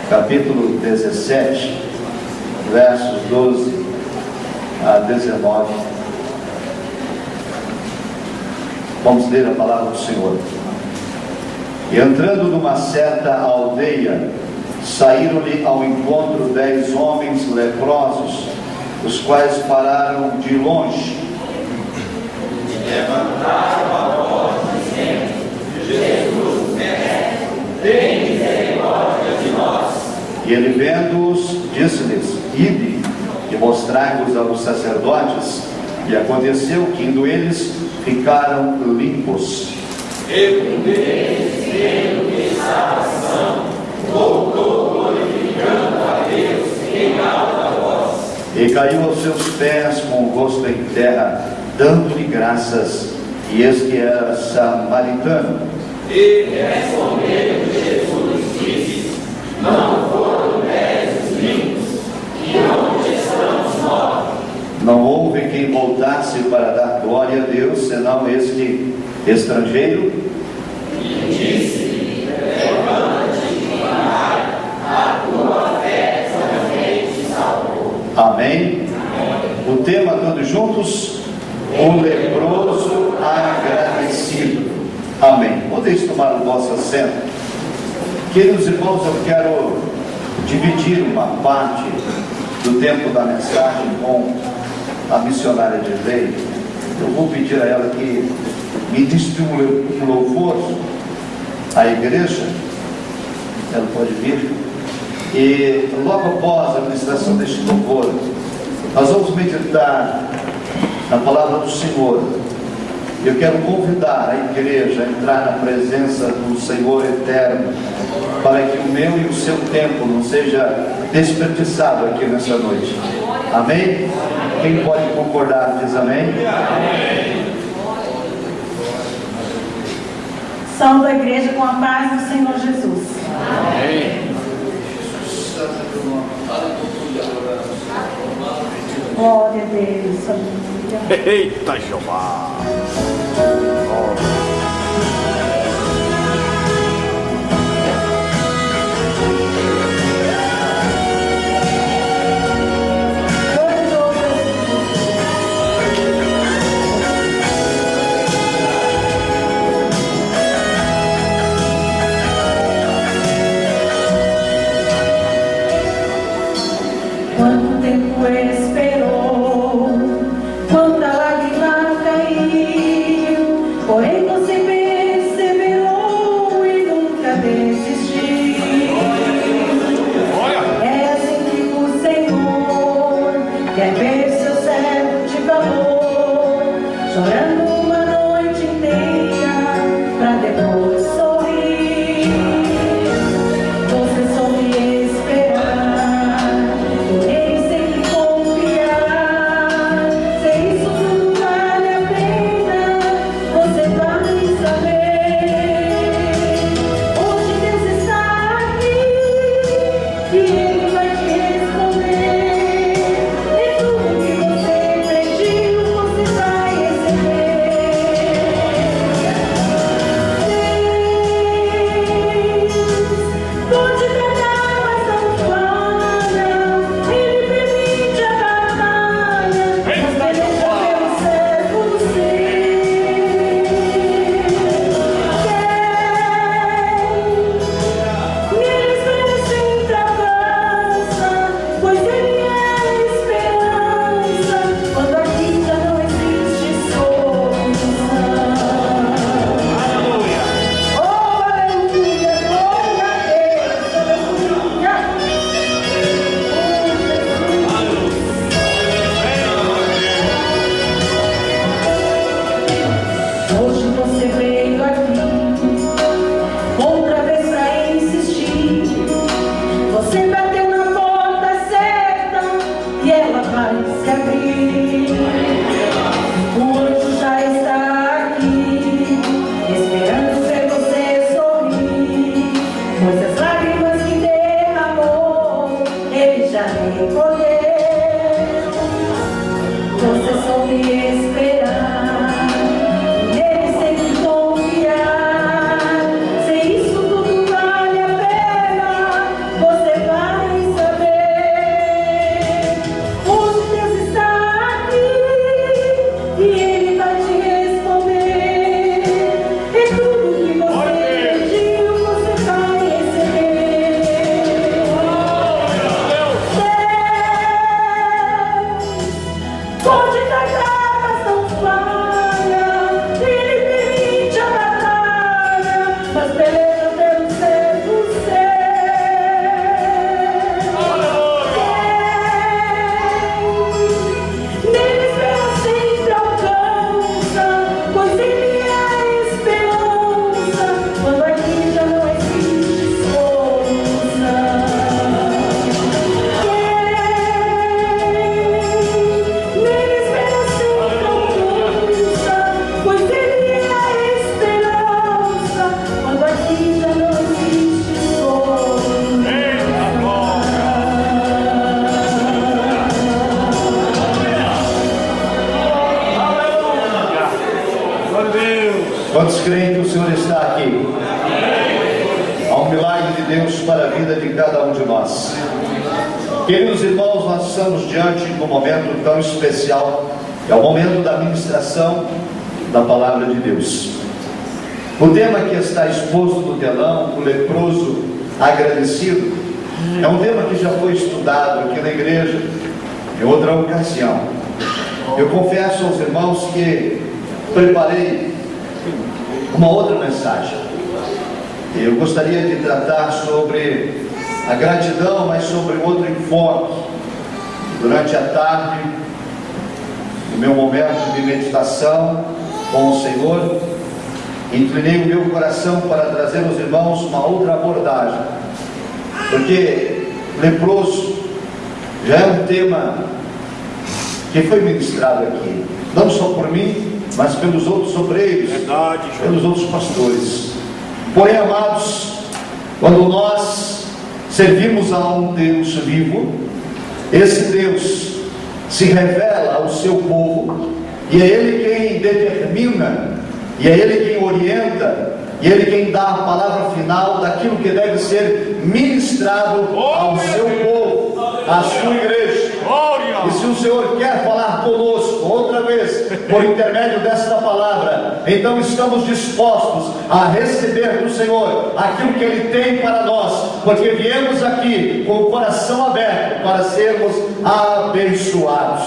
capítulo 17, versos 12 a 19. Vamos ler a palavra do Senhor. E entrando numa certa aldeia, saíram-lhe ao encontro 10 homens leprosos, os quais pararam de longe. E levantaram a voz, dizendo: Jesus, Mestre, tem misericórdia de nós. E ele, vendo-os, disse-lhes: Ide e mostrai-vos aos sacerdotes. E aconteceu que, indo eles, ficaram limpos. E um deles, vendo que estava são, voltou glorificando a Deus em alta voz. E caiu aos seus pés com o rosto em terra, dando-lhe graças. E eis que era samaritano. E respondendo Jesus, disse: Não foram 10 os limpos, e onde estão os 9? Não houve quem voltasse para dar glória a Deus, senão este estrangeiro. E disse-lhe: Levanta-te e vai, a tua fé também te salvou. Amém? O tema, todos juntos: o leproso agradecido. Amém. Podeis tomar o vosso assento. Queridos irmãos, eu quero dividir uma parte do tempo da mensagem com a missionária de lei. Eu vou pedir a ela que me disse um louvor à igreja. Ela pode vir. E logo após a ministração deste louvor, nós vamos meditar na palavra do Senhor. Eu quero convidar a igreja a entrar na presença do Senhor eterno, para que o meu e o seu tempo não seja desperdiçado aqui nessa noite. Amém? Quem pode concordar diz amém? Amém. Salve a igreja com a paz do Senhor Jesus. Amém. Glória a Deus. Aleluia. Eita, Jeová! Quanto tempo esperou, quanta lágrima cair. Quantos creem que o Senhor está aqui? Há um milagre de Deus para a vida de cada um de nós. Queridos irmãos, nós estamos diante de um momento tão especial. É o momento da ministração da palavra de Deus. O tema que está exposto no telão, o leproso agradecido, é um tema que já foi estudado aqui na igreja em outra ocasião. Eu confesso aos irmãos que preparei uma outra mensagem. Eu gostaria de tratar sobre a gratidão, mas sobre outro enfoque. Durante a tarde, no meu momento de meditação com o Senhor, inclinei o meu coração para trazer aos irmãos uma outra abordagem, porque leproso já é um tema que foi ministrado aqui, não só por mim, mas pelos outros obreiros, pelos outros pastores. Porém, amados, quando nós servimos a um Deus vivo, esse Deus se revela ao seu povo, e é Ele quem determina, e é Ele quem orienta, e é Ele quem dá a palavra final daquilo que deve ser ministrado ao seu povo, à sua igreja. E se o Senhor quer falar conosco outra vez, por intermédio desta palavra, então estamos dispostos a receber do Senhor aquilo que Ele tem para nós, porque viemos aqui com o coração aberto para sermos abençoados.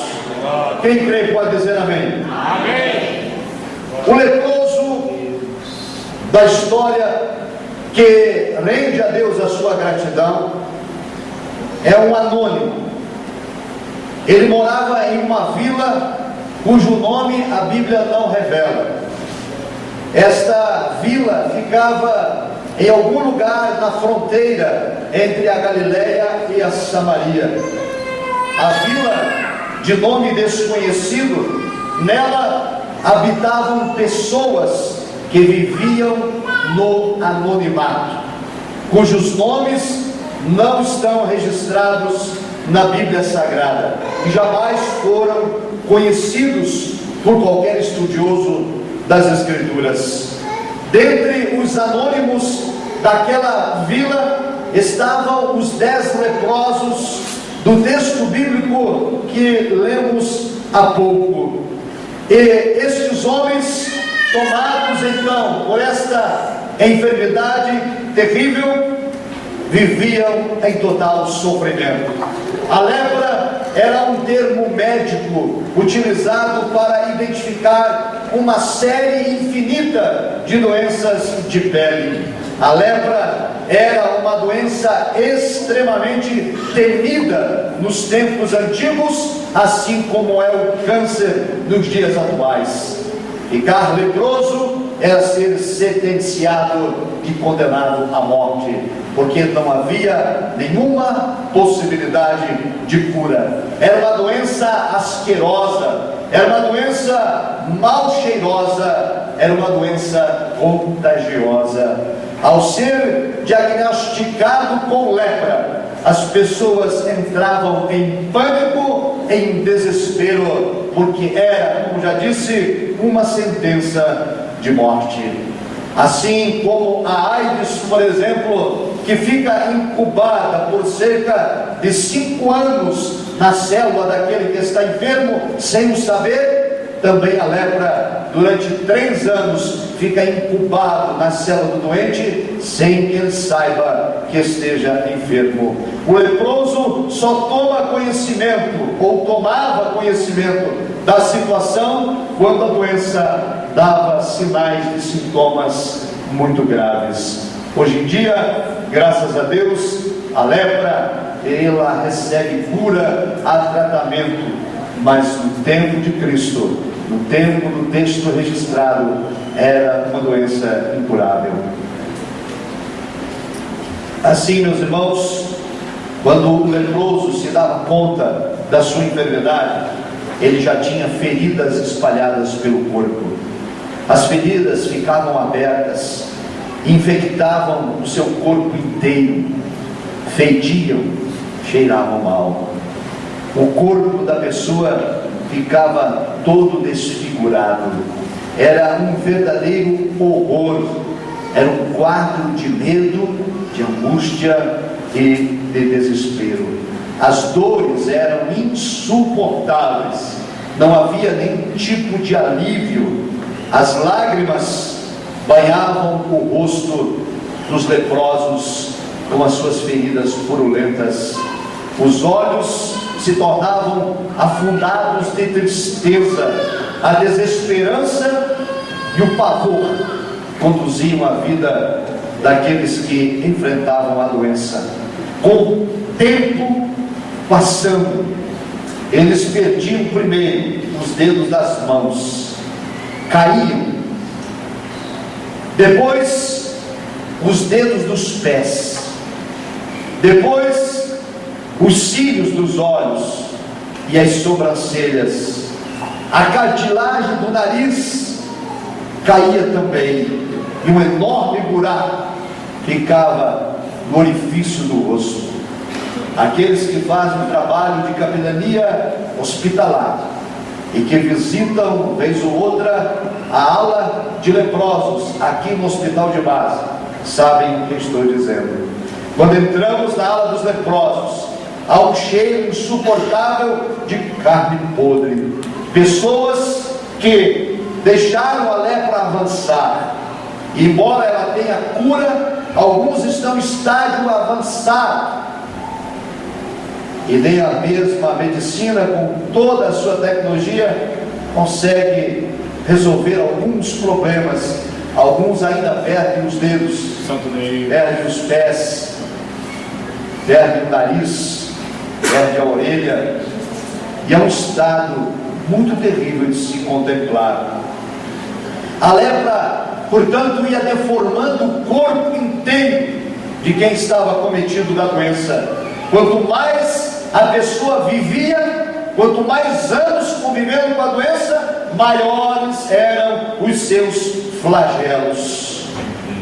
Quem crê pode dizer amém. Amém. O leproso da história que rende a Deus a sua gratidão é um anônimo. Ele morava em uma vila cujo nome a Bíblia não revela. Esta vila ficava em algum lugar na fronteira entre a Galileia e a Samaria. A vila, de nome desconhecido, nela habitavam pessoas que viviam no anonimato, cujos nomes não estão registrados na Bíblia Sagrada e jamais foram conhecidos por qualquer estudioso das Escrituras. Dentre os anônimos daquela vila estavam os 10 leprosos do texto bíblico que lemos há pouco. E estes homens, tomados então por esta enfermidade terrível, viviam em total sofrimento. A lepra era um termo médico utilizado para identificar uma série infinita de doenças de pele. A lepra era uma doença extremamente temida nos tempos antigos, assim como é o câncer nos dias atuais. Ficar leproso era ser sentenciado e condenado à morte, porque não havia nenhuma possibilidade de cura. Era uma doença asquerosa, era uma doença mal cheirosa, era uma doença contagiosa. Ao ser diagnosticado com lepra, as pessoas entravam em pânico, em desespero, porque era, como já disse, uma sentença de morte. Assim como a AIDS, por exemplo, que fica incubada por cerca de 5 anos na célula daquele que está enfermo, sem o saber, também a lepra, durante 3 anos, fica incubado na célula do doente, sem que ele saiba que esteja enfermo. O leproso só toma conhecimento, ou tomava conhecimento da situação, quando a doença dava sinais de sintomas muito graves. Hoje em dia, graças a Deus, a lepra, ela recebe cura, há tratamento, mas no tempo de Cristo, no tempo do texto registrado, era uma doença incurável. Assim, meus irmãos, quando o leproso se dava conta da sua enfermidade, ele já tinha feridas espalhadas pelo corpo. As feridas ficavam abertas, infectavam o seu corpo inteiro, fediam, cheiravam mal. O corpo da pessoa ficava todo desfigurado. Era um verdadeiro horror, era um quadro de medo, de angústia e de desespero. As dores eram insuportáveis, não havia nenhum tipo de alívio. As lágrimas banhavam o rosto dos leprosos com as suas feridas purulentas. Os olhos se tornavam afundados de tristeza. A desesperança e o pavor conduziam a vida daqueles que enfrentavam a doença. Com o tempo passando, eles perdiam primeiro os dedos das mãos, caíam, depois os dedos dos pés, depois os cílios dos olhos e as sobrancelhas. A cartilagem do nariz caía também, e um enorme buraco ficava no orifício do rosto. Aqueles que fazem o trabalho de capelania hospitalar e que visitam, vez ou outra, a ala de leprosos aqui no hospital de base, sabem o que estou dizendo. Quando entramos na ala dos leprosos, há um cheiro insuportável de carne podre. Pessoas que deixaram a lepra avançar, e embora ela tenha cura, alguns estão em estágio avançado, e nem a mesma medicina, com toda a sua tecnologia, consegue resolver alguns problemas. Alguns ainda perdem os dedos, perdem os pés, perdem o nariz, perdem a orelha, e é um estado muito terrível de se contemplar. A lepra, portanto, ia deformando o corpo inteiro de quem estava cometido da doença. Quanto mais a pessoa vivia, quanto mais anos convivendo com a doença, maiores eram os seus flagelos.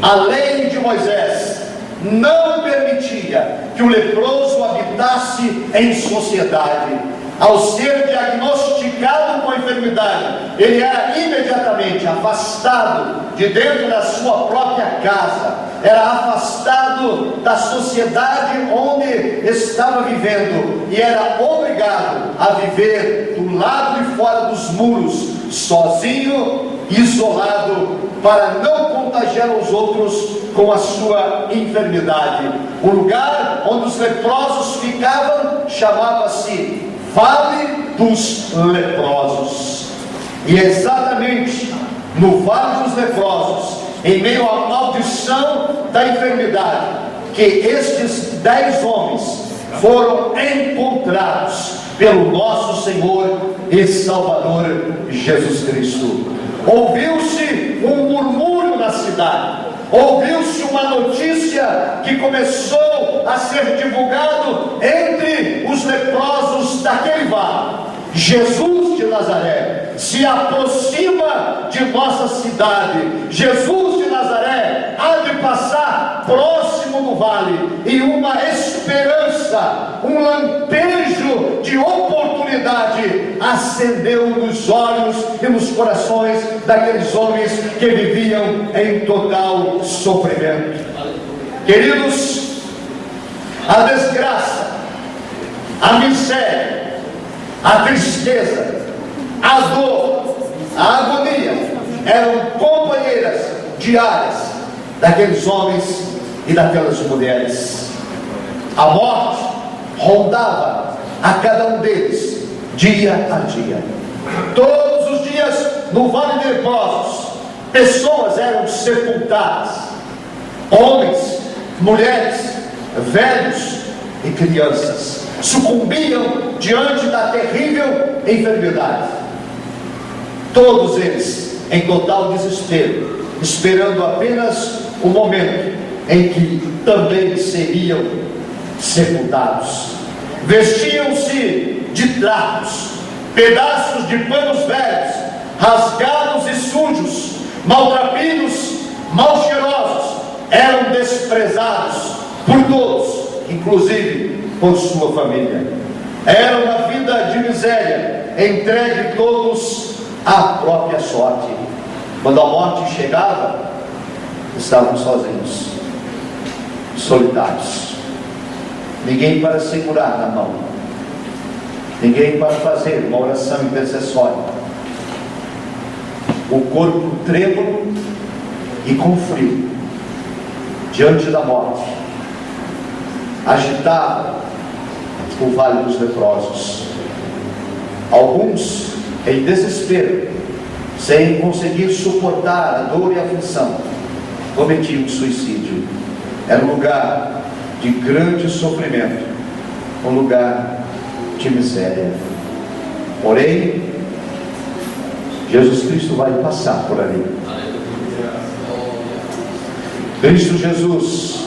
A lei de Moisés não permitia que o leproso habitasse em sociedade. Ao ser diagnosticado com a enfermidade, ele era imediatamente afastado de dentro da sua própria casa, era afastado da sociedade onde estava vivendo, e era obrigado a viver do lado de fora dos muros, sozinho, isolado, para não contagiar os outros com a sua enfermidade. O lugar onde os leprosos ficavam chamava-se Vale dos Leprosos. E é exatamente no Vale dos Leprosos, em meio à maldição da enfermidade, que estes 10 homens foram encontrados pelo nosso Senhor e Salvador Jesus Cristo. Ouviu-se um murmúrio na cidade, ouviu-se uma notícia que começou a ser divulgado entre os leprosos daquele vale. Jesus de Nazaré se aproxima de nossa cidade. Jesus de Nazaré há de passar próximo do vale, e uma esperança, um lampejo de oportunidade acendeu nos olhos e nos corações daqueles homens que viviam em total sofrimento. Queridos, a desgraça, a miséria, a tristeza, a dor, a agonia eram companheiras diárias daqueles homens e daquelas mulheres. A morte rondava a cada um deles dia a dia. Todos os dias no Vale de Leprosos, pessoas eram sepultadas, homens, mulheres, velhos e crianças sucumbiam diante da terrível enfermidade. Todos eles em total desespero, esperando apenas o momento em que também seriam sepultados. Vestiam-se de trapos, pedaços de panos velhos, rasgados e sujos, maltrapilhos, mal cheirosos, eram desprezados por todos, inclusive por sua família. Era uma vida de miséria, entregue todos à própria sorte. Quando a morte chegava, estavam sozinhos, solitários. Ninguém para segurar na mão, ninguém para fazer uma oração intercessória. O corpo trêmulo e com frio, diante da morte, agitava o vale dos leprosos. Alguns, em desespero, sem conseguir suportar a dor e a aflição, cometiam suicídio. Era um lugar de grande sofrimento, um lugar de miséria. Porém, Jesus Cristo vai passar por ali. Cristo Jesus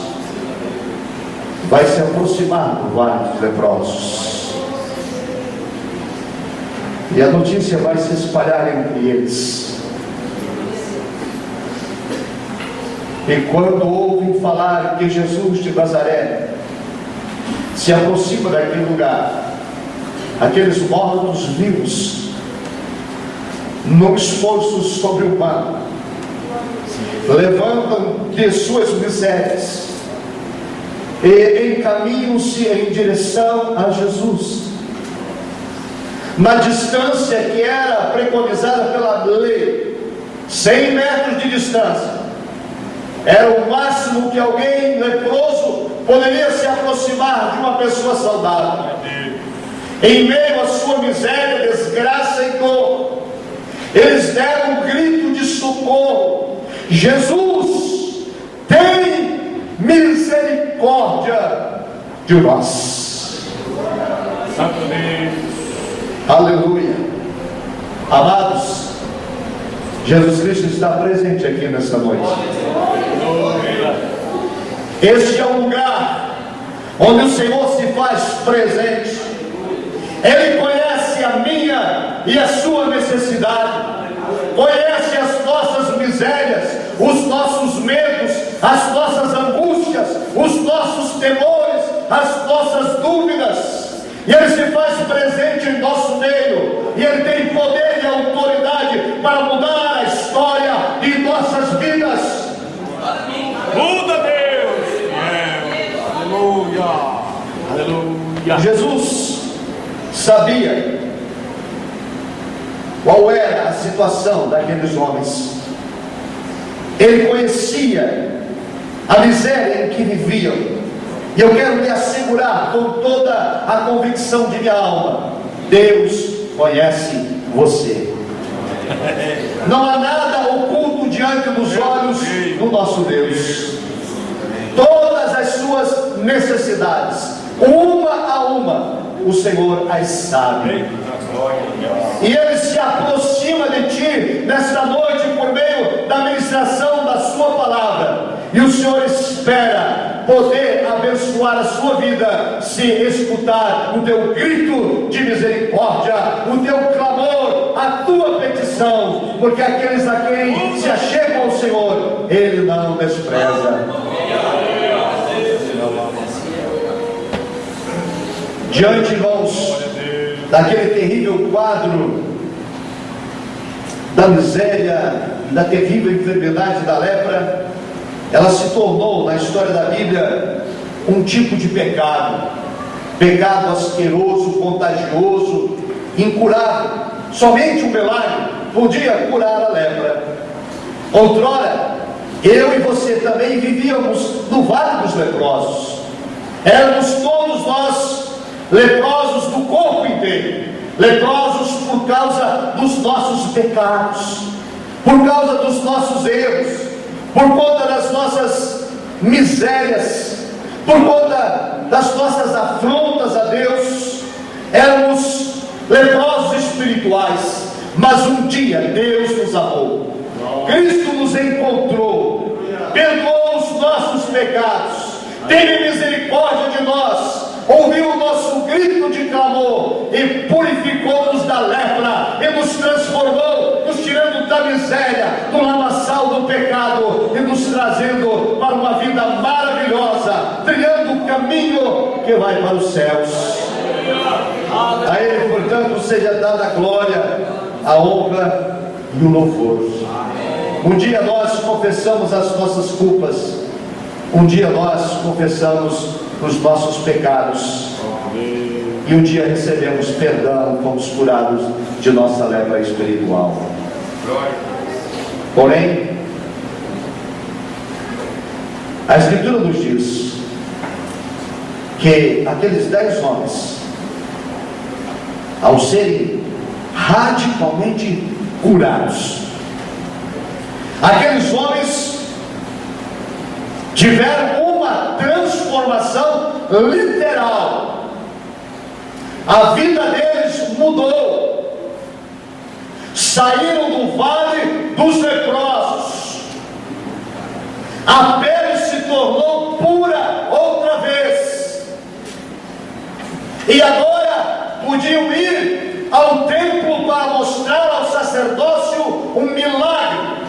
vai se aproximar do vale dos leprosos, e a notícia vai se espalhar entre eles. E quando ouvem falar que Jesus de Nazaré se aproxima daquele lugar, aqueles mortos-vivos, num esforço sobre-humano, levantam de suas misérias e encaminham-se em direção a Jesus. Na distância que era preconizada pela lei, 100 metros de distância, era o máximo que alguém leproso poderia se aproximar de uma pessoa saudável. Em meio à sua miséria, desgraça e dor, eles deram um grito de socorro: Jesus, tem misericórdia de nós. Santo Deus. Aleluia. Amados, Jesus Cristo está presente aqui nessa noite. Este é o lugar onde o Senhor se faz presente. Ele conhece a minha e a sua necessidade, conhece as nossas misérias, os nossos medos, as nossas angústias, os nossos temores, as nossas dúvidas. E Ele se faz presente em nosso meio, e Ele tem poder e autoridade para mudar a história de nossas vidas. Muda, Deus! Aleluia! Aleluia! Jesus sabia qual era a situação daqueles homens. Ele conhecia a miséria em que viviam. E eu quero lhe assegurar com toda a convicção de minha alma: Deus conhece você. Não há nada oculto diante dos olhos do nosso Deus. Todas as suas necessidades, uma a uma, o Senhor as sabe. E Ele se aproxima de ti nesta noite por meio da ministração da sua palavra. E o Senhor espera poder abençoar a sua vida se escutar o teu grito de misericórdia, o teu clamor, a tua petição, porque aqueles a quem se achegam ao Senhor, Ele não despreza. Diante, irmãos, daquele terrível quadro da miséria, da terrível enfermidade da lepra, ela se tornou, na história da Bíblia, um tipo de pecado asqueroso, contagioso, incurável. Somente um milagre podia curar a lepra. Outrora, eu e você também vivíamos no vale dos leprosos. Éramos todos nós leprosos do corpo inteiro, leprosos por causa dos nossos pecados, por causa dos nossos erros, por conta das nossas misérias, por conta das nossas afrontas a Deus. Éramos leprosos espirituais, mas um dia Deus nos amou, Cristo nos encontrou, perdoou os nossos pecados, teve misericórdia de nós, ouviu o nosso grito de clamor e purificou-nos da lepra e nos transformou, nos tirando da miséria, do lamaçal do pecado e nos trazendo para uma vida maravilhosa, trilhando o caminho que vai para os céus. A Ele, portanto, seja dada a glória, a honra e o louvor. Um dia nós confessamos as nossas culpas. Um dia nós confessamos os nossos pecados. E um dia recebemos perdão, fomos curados de nossa lepra espiritual. Porém, a Escritura nos diz que aqueles 10 homens, ao serem radicalmente curados, aqueles homens tiveram uma transformação literal. A vida deles mudou. Saíram do vale dos leprosos. A pele se tornou pura outra vez. E agora podiam ir ao templo para mostrar ao sacerdócio um milagre.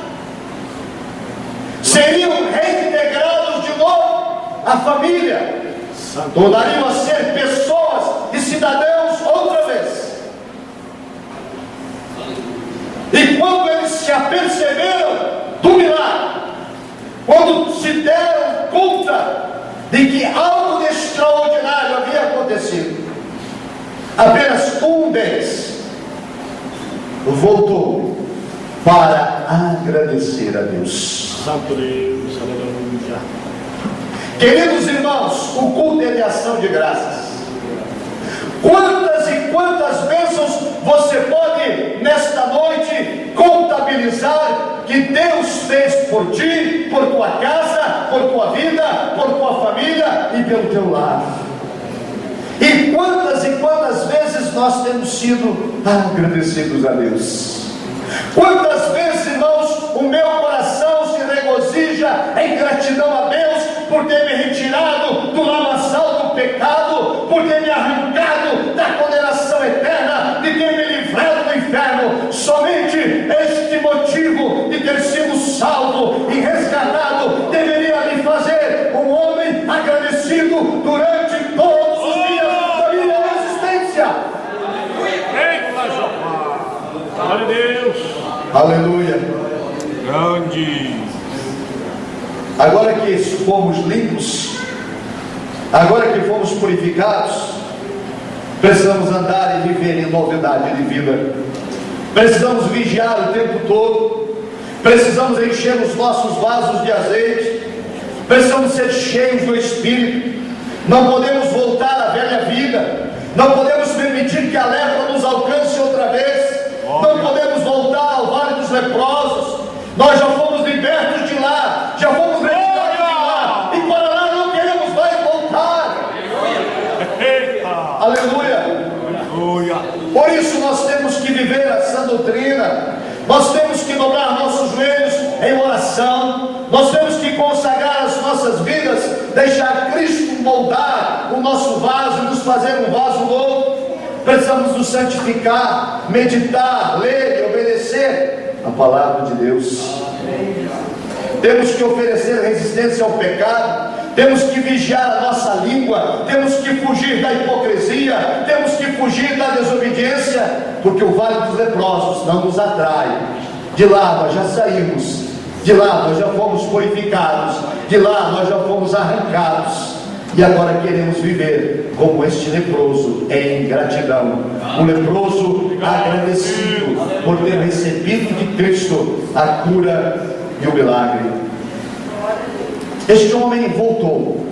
Seriam reintegrados de novo à família. Tornariam a ser pessoas e cidadãos outra vez. E quando eles se aperceberam do milagre, quando se deram conta de que algo de extraordinário havia acontecido, apenas um deles voltou para agradecer a Deus. Santo Deus, aleluia. Queridos irmãos, o culto é de ação de graças. Quantas e quantas bênçãos você pode nesta noite contabilizar que Deus fez por ti, por tua casa, por tua vida, por tua família e pelo teu lar. E quantas vezes nós temos sido agradecidos a Deus. Quantas vezes, irmãos, o meu coração se regozija em gratidão a Deus por ter me retirado do lamaçal do pecado, por ter me arrancado da condenação eterna, de ter me livrado do inferno. Somente este motivo de ter sido salvo e resgatado deveria me fazer um homem agradecido durante todos os dias da minha existência. Glória a Deus. Aleluia. Grande. Agora que fomos limpos, agora que fomos purificados, precisamos andar e viver em novidade de vida. Precisamos vigiar o tempo todo. Precisamos encher os nossos vasos de azeite. Precisamos ser cheios do Espírito. Não podemos voltar à velha vida. Não podemos permitir que a lepra nos alcance outra vez. Não podemos voltar ao vale dos leprosos. Nós já fomos libertos de lá, já fomos retirados de lá, e para lá não queremos mais voltar. Aleluia. Aleluia. Por isso nós temos que viver essa doutrina. Nós temos que dobrar nossos joelhos em oração. Nós temos que consagrar as nossas vidas, deixar Cristo moldar o nosso vaso e nos fazer um vaso novo. Precisamos nos santificar, meditar, ler e obedecer a palavra de Deus. Temos que oferecer resistência ao pecado. Temos que vigiar a nossa língua. Temos que fugir da hipocrisia. Temos que fugir da desobediência, porque o vale dos leprosos não nos atrai. De lá nós já saímos. De lá nós já fomos purificados. De lá nós já fomos arrancados. E agora queremos viver como este leproso, em gratidão. O leproso agradecido por ter recebido de Cristo a cura e o milagre. Este homem voltou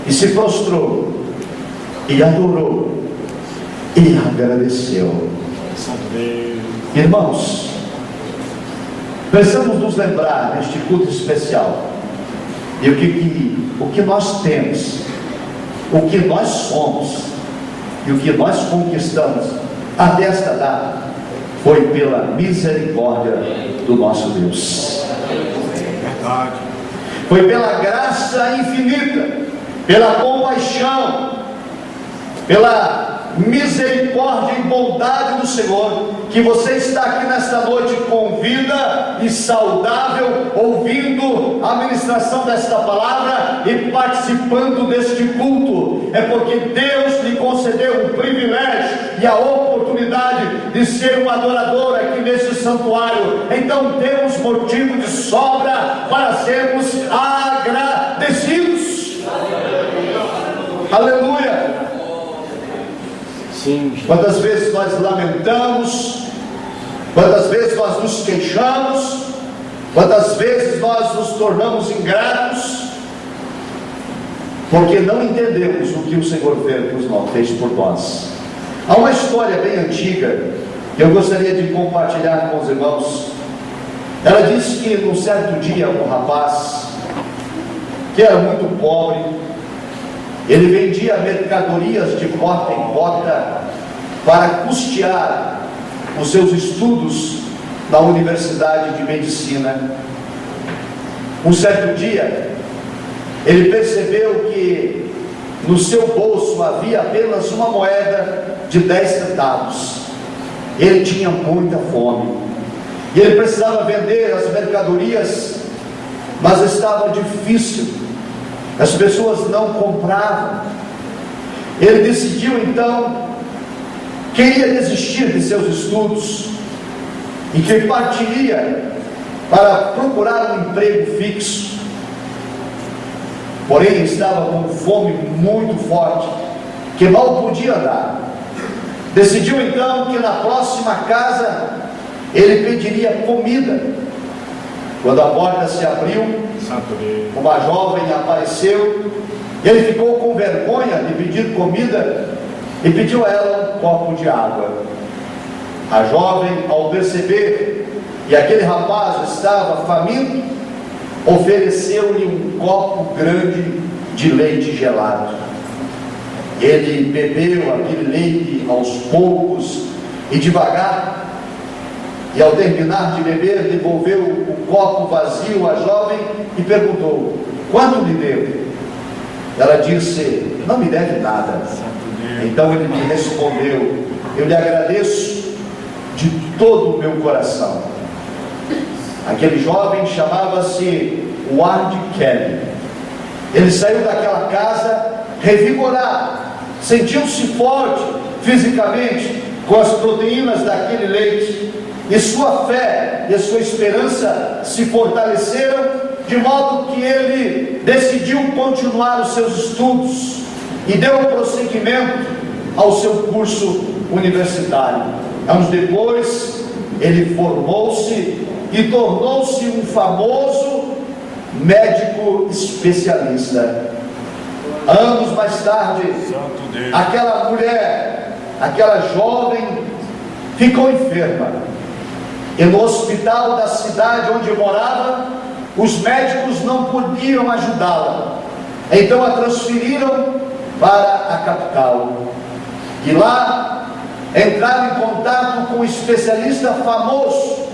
e se prostrou e adorou e agradeceu. Santo Deus. Irmãos, precisamos nos lembrar neste culto especial e o que nós temos, o que nós somos e o que nós conquistamos até esta data foi pela misericórdia do nosso Deus. Verdade. Foi pela graça infinita, pela compaixão, pela misericórdia e bondade do Senhor, que você está aqui nesta noite com vida e saudável, ouvindo a ministração desta palavra e participando deste culto. É porque Deus lhe concedeu o privilégio e a oportunidade de ser um adorador aqui nesse santuário, então temos motivo de sobra para sermos agradecidos. Aleluia! Sim. Quantas vezes nós lamentamos, quantas vezes nós nos queixamos, quantas vezes nós nos tornamos ingratos, porque não entendemos o que o Senhor fez por nós. Há uma história bem antiga que eu gostaria de compartilhar com os irmãos. Ela diz que num certo dia um rapaz que era muito pobre, ele vendia mercadorias de porta em porta para custear os seus estudos na Universidade de Medicina. Um certo dia, ele percebeu que no seu bolso havia apenas uma moeda de 10 centavos. Ele tinha muita fome e ele precisava vender as mercadorias, mas estava difícil, as pessoas não compravam. Ele decidiu então que iria desistir de seus estudos e que partiria para procurar um emprego fixo. Porém estava com fome muito forte, que mal podia andar. Decidiu então que na próxima casa ele pediria comida. Quando a porta se abriu, uma jovem apareceu. Ele ficou com vergonha de pedir comida e pediu a ela um copo de água. A jovem, ao perceber que aquele rapaz estava faminto, ofereceu-lhe um copo grande de leite gelado. Ele bebeu aquele leite aos poucos e devagar, e ao terminar de beber, devolveu o copo vazio à jovem e perguntou: quanto lhe devo? Ela disse: não me deve nada. Então ele lhe respondeu: eu lhe agradeço de todo o meu coração. Aquele jovem chamava-se Ward Kelly. Ele saiu daquela casa revigorado, sentiu-se forte fisicamente com as proteínas daquele leite, e sua fé e a sua esperança se fortaleceram, de modo que ele decidiu continuar os seus estudos e deu prosseguimento ao seu curso universitário. Anos depois, ele formou-se e tornou-se um famoso médico especialista. Anos mais tarde, aquela mulher, aquela jovem, ficou enferma, e no hospital da cidade onde morava, os médicos não podiam ajudá-la. Então a transferiram para a capital, e lá entraram em contato com um especialista famoso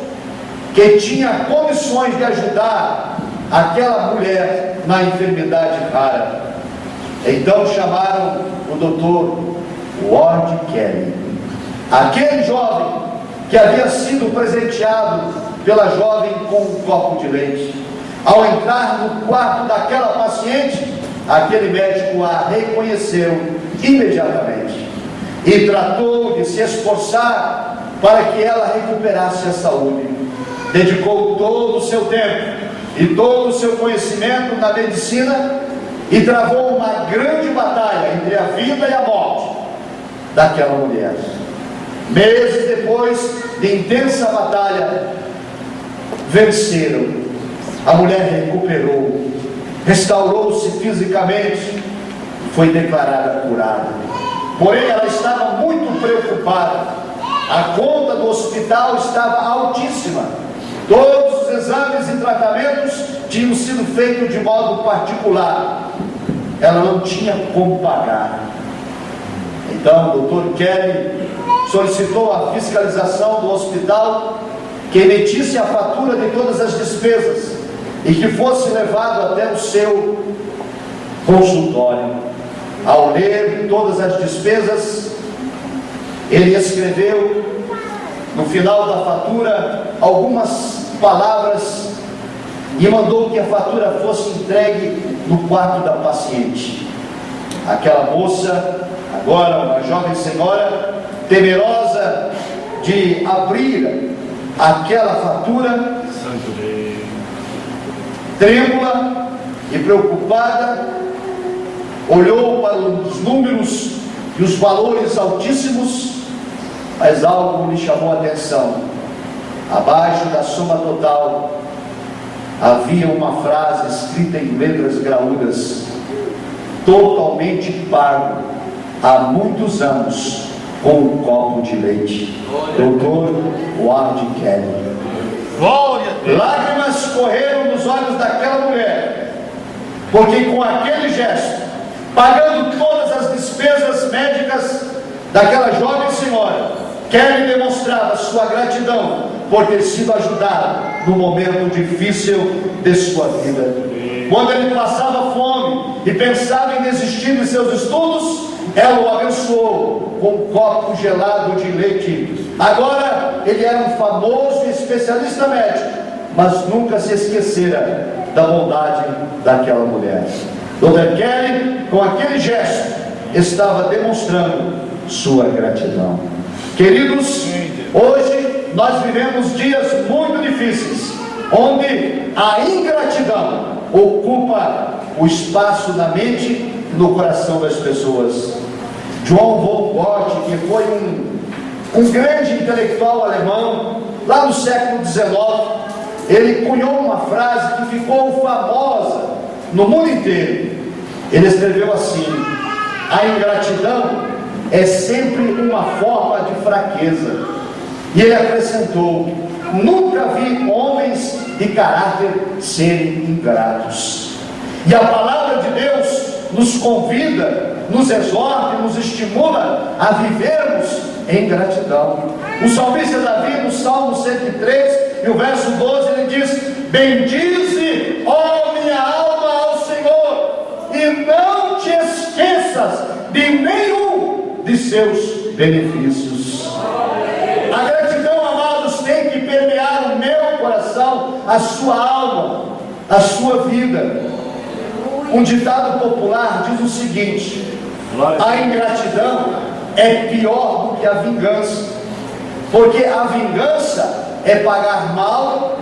que tinha condições de ajudar aquela mulher na enfermidade rara. Então chamaram o Dr. Ward Kelly. Aquele jovem que havia sido presenteado pela jovem com um copo de leite, ao entrar no quarto daquela paciente, aquele médico a reconheceu imediatamente e tratou de se esforçar para que ela recuperasse a saúde. Dedicou todo o seu tempo e todo o seu conhecimento na medicina e travou uma grande batalha entre a vida e a morte daquela mulher. Meses depois de intensa batalha, venceram. A mulher recuperou, restaurou-se fisicamente, foi declarada curada. Porém ela estava muito preocupada. A conta do hospital estava altíssima. Todos os exames e tratamentos tinham sido feitos de modo particular. Ela não tinha como pagar. Então o Dr. Kelly solicitou a fiscalização do hospital que emitisse a fatura de todas as despesas e que fosse levado até o seu consultório. Ao ler todas as despesas, ele escreveu no final da fatura algumas palavras e mandou que a fatura fosse entregue no quarto da paciente. Aquela moça, agora uma jovem senhora, temerosa de abrir aquela fatura, trêmula e preocupada, olhou para os números e os valores altíssimos, mas algo lhe chamou a atenção. Abaixo da soma total havia uma frase escrita em letras graúdas: totalmente pago há muitos anos com um copo de leite. Dr. Ward Kelly. Lágrimas correram nos olhos daquela mulher, porque com aquele gesto, pagando todas as despesas médicas daquela jovem senhora, Kelly demonstrava sua gratidão por ter sido ajudado no momento difícil de sua vida. Quando ele passava fome e pensava em desistir de seus estudos, ela o abençoou com um copo gelado de leite. Agora ele era um famoso especialista médico, mas nunca se esquecera da bondade daquela mulher. Dr. Kelly, com aquele gesto, estava demonstrando sua gratidão. Queridos, hoje nós vivemos dias muito difíceis, onde a ingratidão ocupa o espaço na mente e no coração das pessoas. Johann von Goethe, que foi um grande intelectual alemão, lá no século XIX, ele cunhou uma frase que ficou famosa no mundo inteiro. Ele escreveu assim: a ingratidão é sempre uma forma de fraqueza. E ele acrescentou: nunca vi homens de caráter serem ingratos. E a palavra de Deus nos convida, nos exorta e nos estimula a vivermos em gratidão. O salmista Davi, no Salmo 103 e o verso 12, ele diz: bendize, ó minha alma, ao Senhor, e não te esqueças de nenhum de seus benefícios. A gratidão, amados, tem que permear o meu coração, a sua alma, a sua vida. Um ditado popular diz o seguinte: a ingratidão é pior do que a vingança, porque a vingança é pagar mal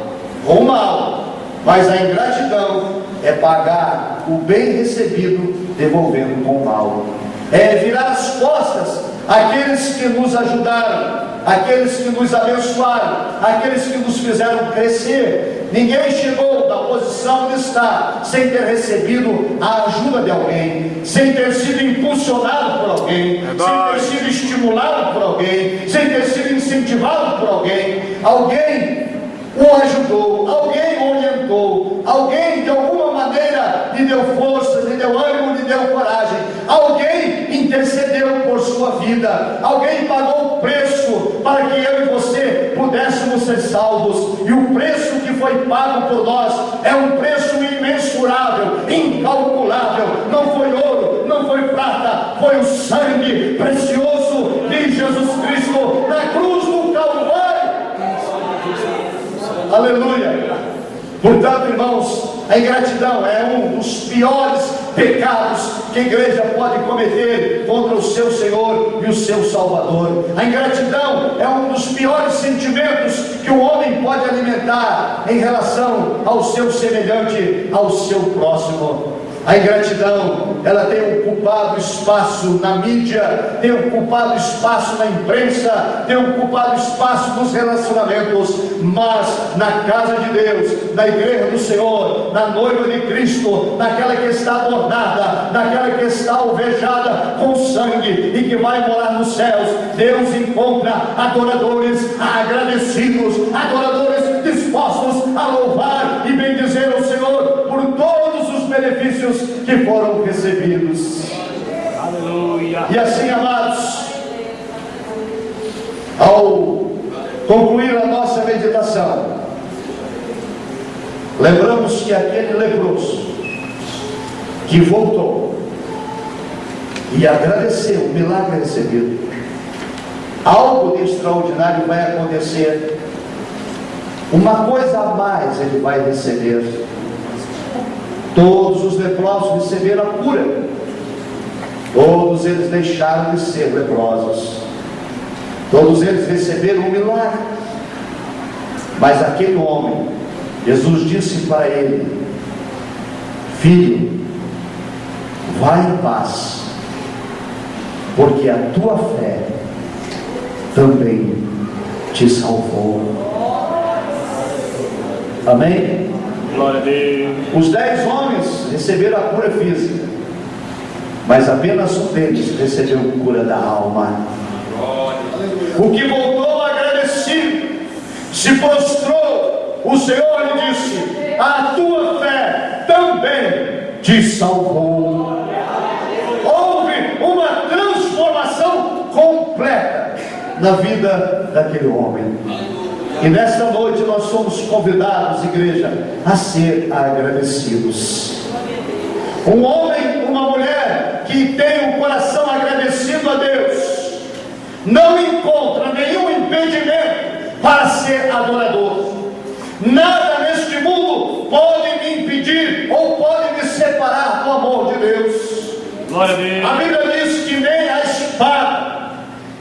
com mal, mas a ingratidão é pagar o bem recebido devolvendo com mal. É virar as costas àqueles que nos ajudaram, aqueles que nos abençoaram, aqueles que nos fizeram crescer. Ninguém chegou da posição onde está sem ter recebido a ajuda de alguém, sem ter sido impulsionado por alguém, sem ter sido estimulado por alguém, sem ter sido incentivado por alguém. Alguém o ajudou, alguém o orientou, alguém de alguma maneira lhe deu força, lhe deu ânimo, lhe deu coragem, alguém intercedeu por sua vida, alguém pagou o preço para que eu e você pudéssemos ser salvos. E o preço que foi pago por nós é um preço imensurável, incalculável. Não foi ouro, não foi prata, foi o sangue precioso de Jesus Cristo na cruz do Calvário. Aleluia! Portanto, irmãos, a ingratidão é um dos piores pecados que a igreja pode cometer contra o seu Senhor e o seu Salvador. A ingratidão é um dos piores sentimentos que o homem pode alimentar em relação ao seu semelhante, ao seu próximo. A ingratidão, ela tem ocupado espaço na mídia, tem ocupado espaço na imprensa, tem ocupado espaço nos relacionamentos, mas na casa de Deus, na igreja do Senhor, na noiva de Cristo, naquela que está adornada, naquela que está alvejada com sangue e que vai morar nos céus, Deus encontra adoradores agradecidos, adoradores dispostos a louvar e bendizer o Senhor por todos os benefícios que foram recebidos. Aleluia. E assim, amados, ao concluir a nossa meditação, lembramos que aquele leproso que voltou e agradeceu o milagre recebido, algo de extraordinário vai acontecer. Uma coisa a mais ele vai receber. Todos os leprosos receberam a cura. Todos eles deixaram de ser leprosos. Todos eles receberam um milagre. Mas aquele homem, Jesus disse para ele: filho, vai em paz, porque a tua fé também te salvou. Amém? Glória a Deus. Os 10 homens receberam a cura física, mas apenas um deles recebeu a cura da alma. O que voltou agradecido se prostrou, o Senhor lhe disse: a tua fé também te salvou. Houve uma transformação completa na vida daquele homem. E nesta noite nós somos convidados, igreja, a ser agradecidos. Um homem, uma mulher que tem um coração agradecido a Deus, não encontra nenhum impedimento para ser adorador. Nada neste mundo pode me impedir ou pode me separar do amor de Deus. Glória a Deus. A Bíblia diz que nem a espada,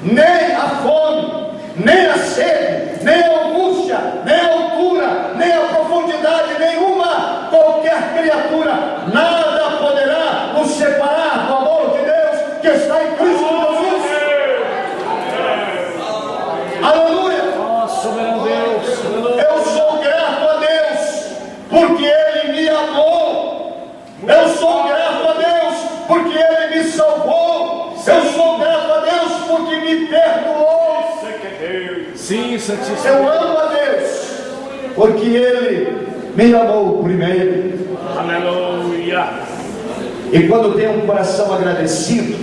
nem a fome, nem a sede, nem a angústia, nem a altura, nem a profundidade nenhuma, qualquer criatura, nada poderá nos separar do amor de Deus que está em Cristo Jesus. Aleluia! Nossa, meu Deus. Eu sou grato a Deus porque Ele me amou. Eu sou grato a Deus porque Ele me salvou. Eu sou grato a Deus porque me perdoou. Sim, Santíssimo. Eu amo a Deus porque Ele me amou primeiro. Aleluia. E quando tenho um coração agradecido,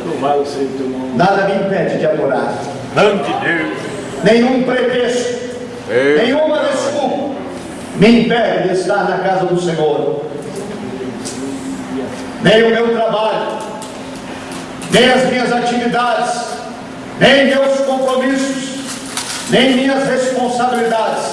Louvado seja o teu nome. nada me impede de adorar. Nome de Deus. Nenhum pretexto, nenhuma desculpa me impede de estar na casa do Senhor. Nem o meu trabalho, nem as minhas atividades, nem meus compromissos, nem minhas responsabilidades,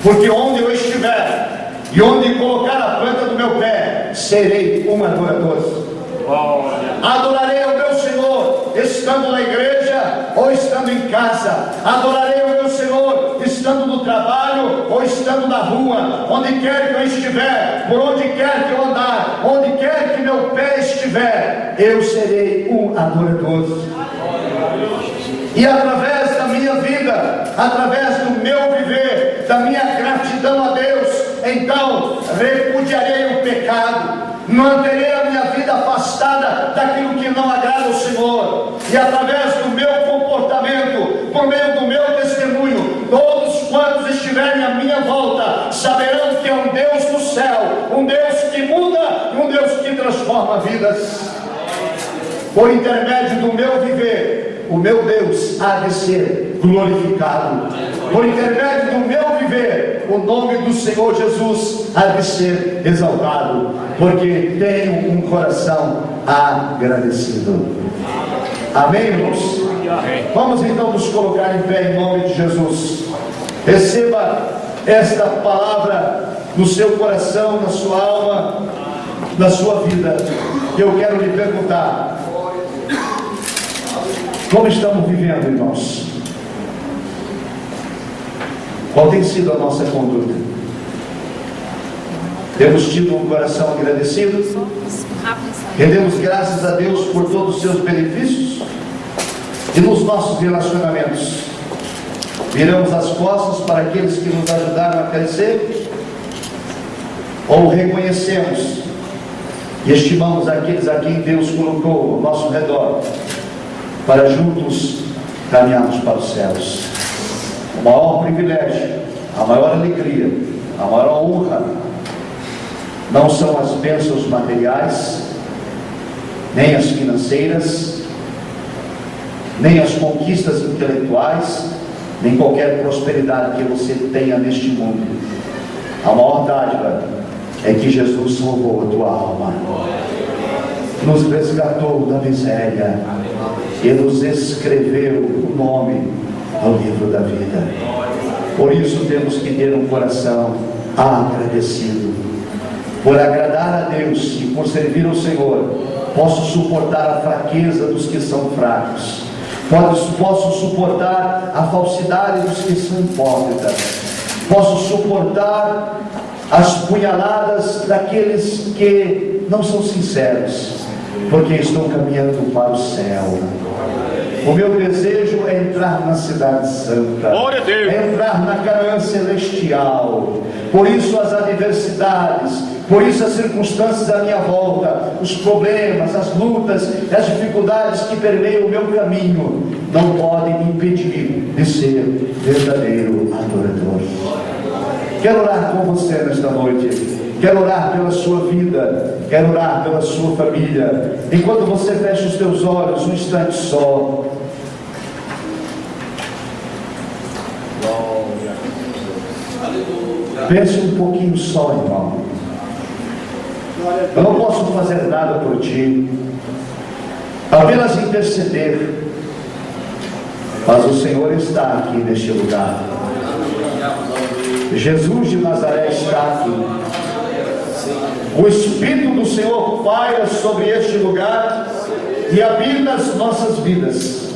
porque onde eu estiver e onde colocar a planta do meu pé, serei um adorador. Glória. Adorarei o meu Senhor estando na igreja ou estando em casa. Adorarei o meu Senhor estando no trabalho ou estando na rua. Onde quer que eu estiver, por onde quer que eu andar, onde quer que meu pé estiver, eu serei um adorador. E através da minha vida, através do meu viver, da minha gratidão a Deus, então repudiarei o pecado, manterei a minha vida afastada daquilo que não agrada ao Senhor, e através do meu comportamento, por meio do meu testemunho, todos quantos estiverem à minha volta saberão que é um Deus do céu, um Deus que muda e um Deus que transforma vidas. Por intermédio do meu viver, o meu Deus há de ser glorificado. Por intermédio do meu viver, o nome do Senhor Jesus há de ser exaltado, porque tenho um coração agradecido. Amém, irmãos? Vamos então nos colocar em pé em nome de Jesus. Receba esta palavra no seu coração, na sua alma, na sua vida. Que eu quero lhe perguntar: como estamos vivendo, irmãos? Qual tem sido a nossa conduta? Temos tido um coração agradecido? Rendemos graças a Deus por todos os seus benefícios? E nos nossos relacionamentos, viramos as costas para aqueles que nos ajudaram a crescer? Ou reconhecemos e estimamos aqueles a quem Deus colocou ao nosso redor, para juntos caminharmos para os céus? O maior privilégio, a maior alegria, a maior honra não são as bênçãos materiais, nem as financeiras, nem as conquistas intelectuais, nem qualquer prosperidade que você tenha neste mundo. A maior dádiva é que Jesus salvou a tua alma, nos resgatou da miséria e nos escreveu o nome no livro da vida. Por isso temos que ter um coração agradecido. Por agradar a Deus e por servir ao Senhor, posso suportar a fraqueza dos que são fracos, posso suportar a falsidade dos que são hipócritas, posso suportar as punhaladas daqueles que não são sinceros, porque estão caminhando para o céu. O meu desejo é entrar na cidade santa, é entrar na Canaã celestial. Por isso as adversidades, por isso as circunstâncias à minha volta, os problemas, as lutas, as dificuldades que permeiam o meu caminho, não podem me impedir de ser verdadeiro adorador. Quero orar com você nesta noite. Quero orar pela sua vida, quero orar pela sua família. Enquanto você fecha os teus olhos, um instante só. Pense um pouquinho só, irmão. Eu não posso fazer nada por ti, apenas interceder. Mas o Senhor está aqui neste lugar. Jesus de Nazaré está aqui. O Espírito do Senhor paira sobre este lugar e habita as nossas vidas.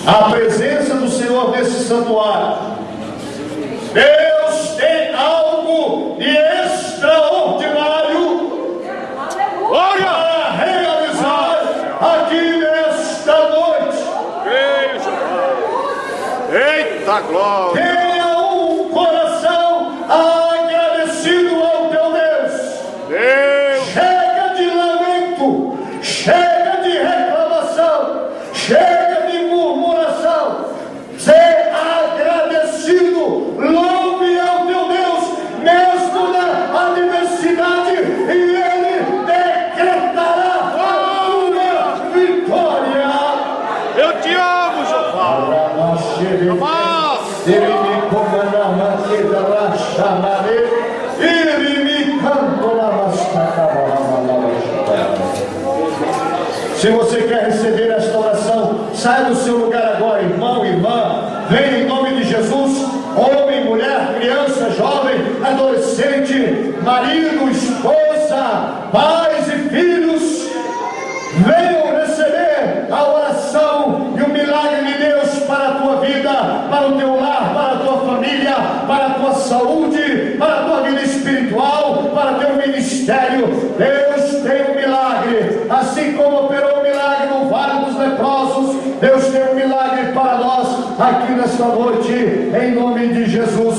A presença do Senhor nesse santuário. Deus tem algo de extraordinário para realizar aqui nesta noite. Eita glória! Tenha um coração agradecido ao teu Deus. Chega de lamento, chega de reclamação, chega de murmuração. Ser agradecido, louve ao teu Deus, mesmo na adversidade, e Ele decretará a tua vitória. Eu te amo, Jeová! Se você quer receber esta oração, saia do seu lugar agora, irmão, irmã. Venha em nome de Jesus, homem, mulher, criança, jovem, adolescente, marido, esposa, pais e filhos. Venham receber a oração e o milagre de Deus para a tua vida, para o teu lar, para a tua família, para a tua saúde, para a tua vida espiritual, para o teu ministério. Deus tem um milagre, assim como operou o milagre no Vale dos Leprosos. Deus tem um milagre para nós aqui nesta noite, em nome de Jesus.